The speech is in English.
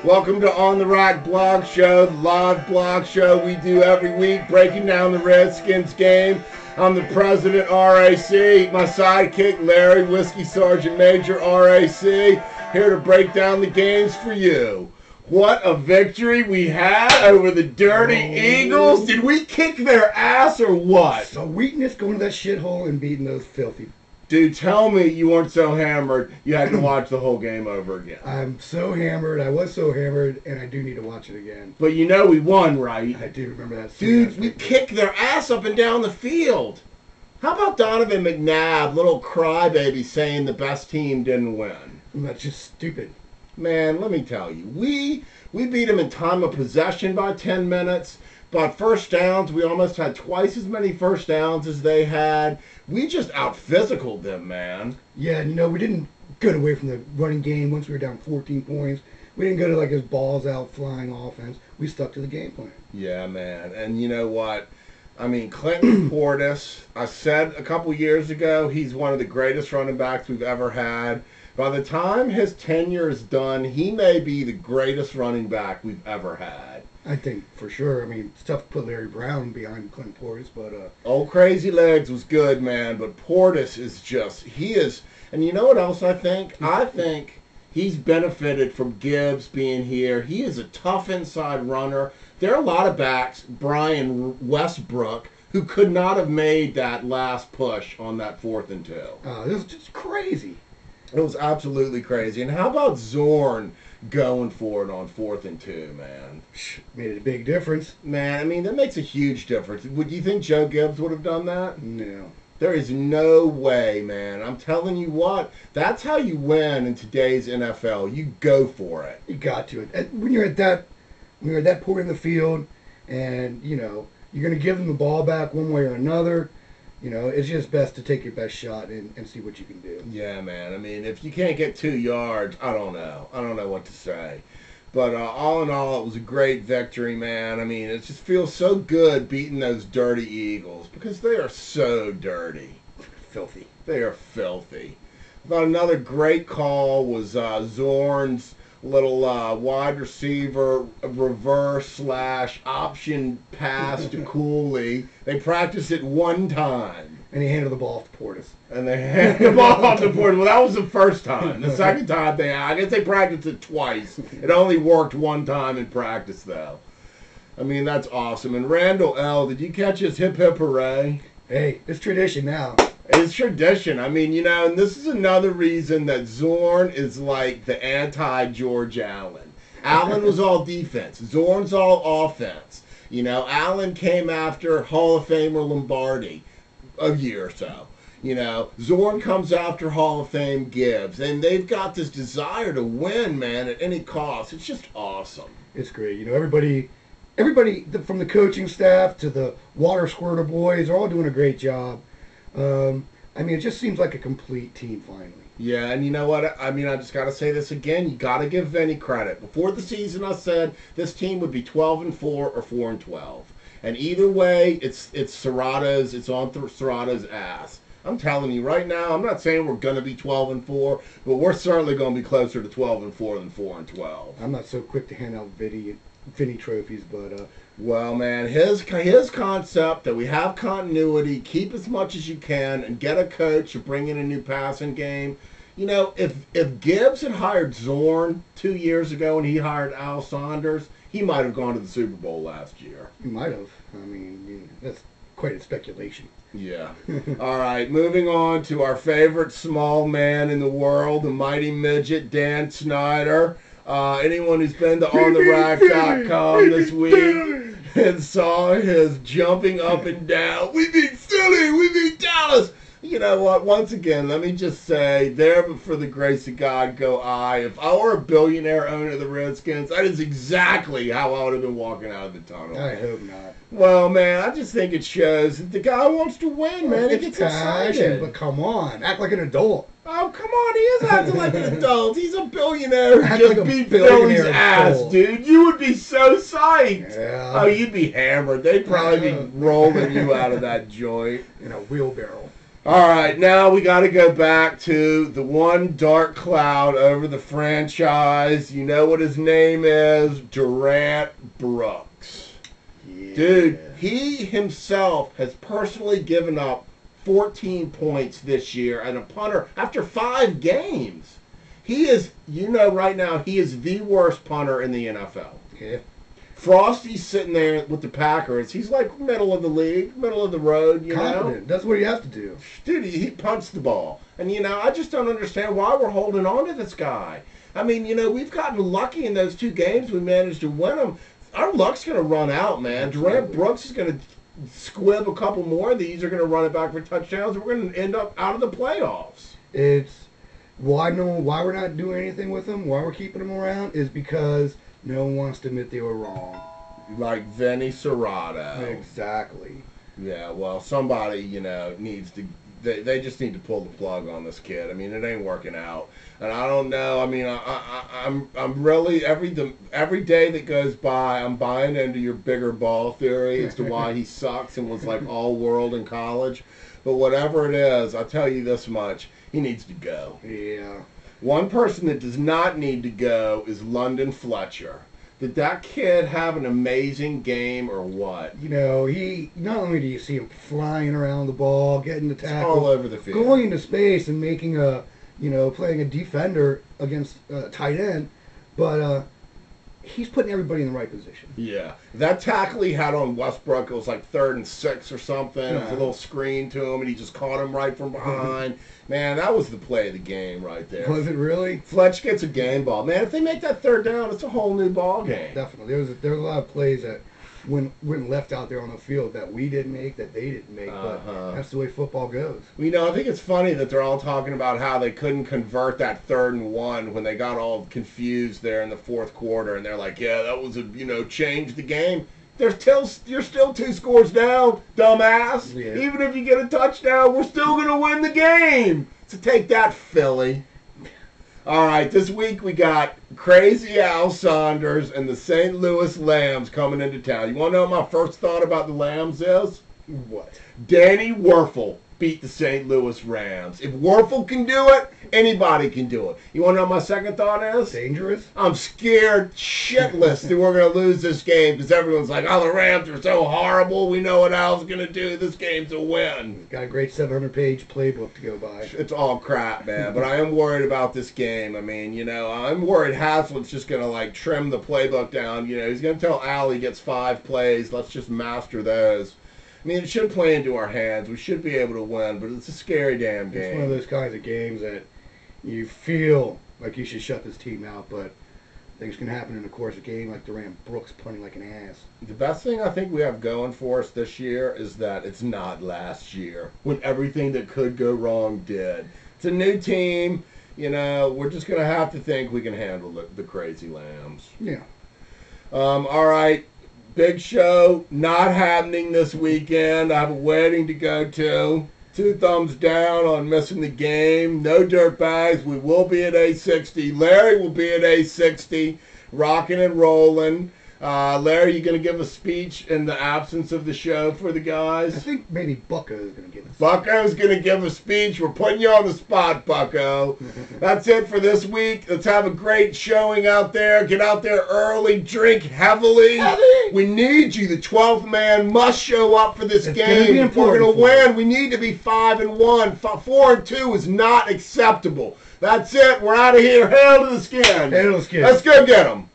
Welcome to On the RAC blog show, the live blog show we do every week, breaking down the Redskins game. I'm the president, RAC. My sidekick, Larry, Whiskey Sergeant Major, RAC, here to break down the games for you. What a victory we had over the Dirty Eagles. Did we kick their ass or what? So weakness going to that shithole and beating those filthy. Dude, tell me you weren't so hammered you had to watch the whole game over again. I'm so hammered. I was so hammered, and I do need to watch it again. But you know we won, right? I do remember that. Dude, we kicked their ass up and down the field. How about Donovan McNabb, little crybaby, saying the best team didn't win? That's just stupid. Man, let me tell you, we beat them in time of possession by 10 minutes. But first downs, we almost had twice as many first downs as they had. We just out-physicaled them, man. Yeah, we didn't get away from the running game once we were down 14 points. We didn't go to like this balls out flying offense. We stuck to the game plan. Yeah, man. And you know what? I mean, Clinton Portis, I said a couple years ago, he's one of the greatest running backs we've ever had. By the time his tenure is done, he may be the greatest running back we've ever had. I think for sure. I mean, it's tough to put Larry Brown behind Clinton Portis, but Old Crazy Legs was good, man, but Portis is just, he is, and you know what else I think? I think he's benefited from Gibbs being here. He is a tough inside runner. There are a lot of backs, Brian Westbrook, who could not have made that last push on that 4th and 2. This is just crazy. It was absolutely crazy. And how about Zorn going for it on 4th and 2, man? Made a big difference. Man, I mean, that makes a huge difference. Would you think Joe Gibbs would have done that? No. There is no way, man. I'm telling you what, that's how you win in today's NFL. You go for it. You got to. When you're at that point in the field, and you're going to give them the ball back one way or another. It's just best to take your best shot and see what you can do. Yeah, man. I mean, if you can't get 2 yards, I don't know. I don't know what to say. But all in all, it was a great victory, man. I mean, it just feels so good beating those dirty Eagles because they are so dirty. Filthy. They are filthy. But another great call was Zorn's little wide receiver reverse / option pass to Cooley. They practiced it one time. And he handed the ball off to Portis. And they handed the ball off to Portis. Well, that was the first time. The second time, I guess they practiced it twice. It only worked one time in practice, though. I mean, that's awesome. And Randall L., did you catch his hip hip hooray? Hey, it's tradition now. It's tradition. I mean, and this is another reason that Zorn is like the anti-George Allen. Allen was all defense. Zorn's all offense. Allen came after Hall of Famer Lombardi a year or so. Zorn comes after Hall of Fame Gibbs. And they've got this desire to win, man, at any cost. It's just awesome. It's great. Everybody from the coaching staff to the water squirter boys are all doing a great job. I mean, it just seems like a complete team finally. Yeah, and you know what? I mean, I just got to say this again. You got to give Vinny credit. Before the season, I said this team would be 12-4 or 4-12. And either way, it's Serrato's. It's on Serrato's ass. I'm telling you right now. I'm not saying we're going to be 12-4, but we're certainly going to be closer to 12-4 than 4-12. I'm not so quick to hand out Vinny trophies, but well, man, his concept that we have continuity, keep as much as you can, and get a coach to bring in a new passing game. If Gibbs had hired Zorn 2 years ago and he hired Al Saunders, he might have gone to the Super Bowl last year. He might have. I mean, that's quite a speculation. Yeah. All right, moving on to our favorite small man in the world, the mighty midget, Dan Snyder. Anyone who's been to ontherack.com this week and saw his jumping up and down, we beat Philly, we beat Dallas. You know what? Once again, let me just say, there but for the grace of God go I. If I were a billionaire owner of the Redskins, that is exactly how I would have been walking out of the tunnel. I hope not. Well, man, I just think it shows that the guy wants to win, man. He gets passion, excited. but come on, act like an adult. Oh, come on, he is acting like an adult. He's a billionaire who Act just like a beat billionaire Philly's ass, adult. dude. You would be so psyched. Yeah. Oh, you'd be hammered. They'd probably be rolling you out of that joint. In a wheelbarrow. All right, now we got to go back to the one dark cloud over the franchise. You know what his name is? Durant Brooks. Yeah. Dude, he himself has personally given up 14 points this year and a punter after 5 games. He is, right now, he is the worst punter in the NFL. Yeah. Frosty's sitting there with the Packers. He's like middle of the league, middle of the road, Confident. That's what you have to do. Dude, he punts the ball. And, I just don't understand why we're holding on to this guy. I mean, we've gotten lucky in those 2 games. We managed to win them. Our luck's going to run out, man. Absolutely. Durant Brooks is going to squib a couple more of these. Are going to run it back for touchdowns. We're going to end up out of the playoffs. It's why we're not doing anything with him, why we're keeping him around, is because no one wants to admit they were wrong. Like Vinny Serrato. Exactly. Yeah, well, somebody, needs to. They just need to pull the plug on this kid. I mean, it ain't working out, and I don't know. I mean, I'm really every day that goes by, I'm buying into your bigger ball theory as to why he sucks and was like all world in college. But whatever it is, I'll tell you this much: he needs to go. Yeah. One person that does not need to go is London Fletcher. Did that kid have an amazing game or what? He not only do you see him flying around the ball, getting the tackle, all over the field, going into space and making playing a defender against tight end, but he's putting everybody in the right position. Yeah, that tackle he had on Westbrook, it was like 3rd and 6 or something. It was a little screen to him, and he just caught him right from behind. Man, that was the play of the game right there. Was it really? Fletch gets a game ball. Man, if they make that 3rd down, it's a whole new ball game. Definitely. There was a lot of plays that went left out there on the field that we didn't make, that they didn't make, but that's the way football goes. I think it's funny that they're all talking about how they couldn't convert that 3rd and 1 when they got all confused there in the 4th quarter, and they're like, yeah, that was changed the game. You're still 2 scores down, dumbass. Yeah. Even if you get a touchdown, we're still going to win the game. So take that, Philly. All right, this week we got Crazy Al Saunders and the St. Louis Lambs coming into town. You want to know what my first thought about the Lambs is? What? Danny Werfel beat the St. Louis Rams. If Werfel can do it, anybody can do it. You want to know what my second thought is? Dangerous? I'm scared shitless that we're going to lose this game because everyone's like, oh, the Rams are so horrible. We know what Al's going to do. This game's a win. He's got a great 700-page playbook to go by. It's all crap, man. But I am worried about this game. I mean, I'm worried Haslett's just going to, trim the playbook down. He's going to tell Al he gets 5 plays. Let's just master those. I mean, it should play into our hands. We should be able to win, but it's a scary damn game. It's one of those kinds of games that you feel like you should shut this team out, but things can happen in the course of the game, like Durant Brooks punting like an ass. The best thing I think we have going for us this year is that it's not last year when everything that could go wrong did. It's a new team. We're just going to have to think we can handle the Crazy Lambs. Yeah. All right. Big show, not happening this weekend. I have a wedding to go to. 2 thumbs down on missing the game. No dirt bags. We will be at A60. Larry will be at A60, rocking and rolling. Larry, you going to give a speech in the absence of the show for the guys? I think maybe Bucko is going to give a speech. Bucko's going to give a speech. We're putting you on the spot, Bucko. That's it for this week. Let's have a great showing out there. Get out there early. Drink heavily. We need you. The 12th man must show up for this game. If we're going to win, we need to be 5-1. 4-2 is not acceptable. That's it. We're out of here. Hail to the skin. Hail to the skin. Let's go get them.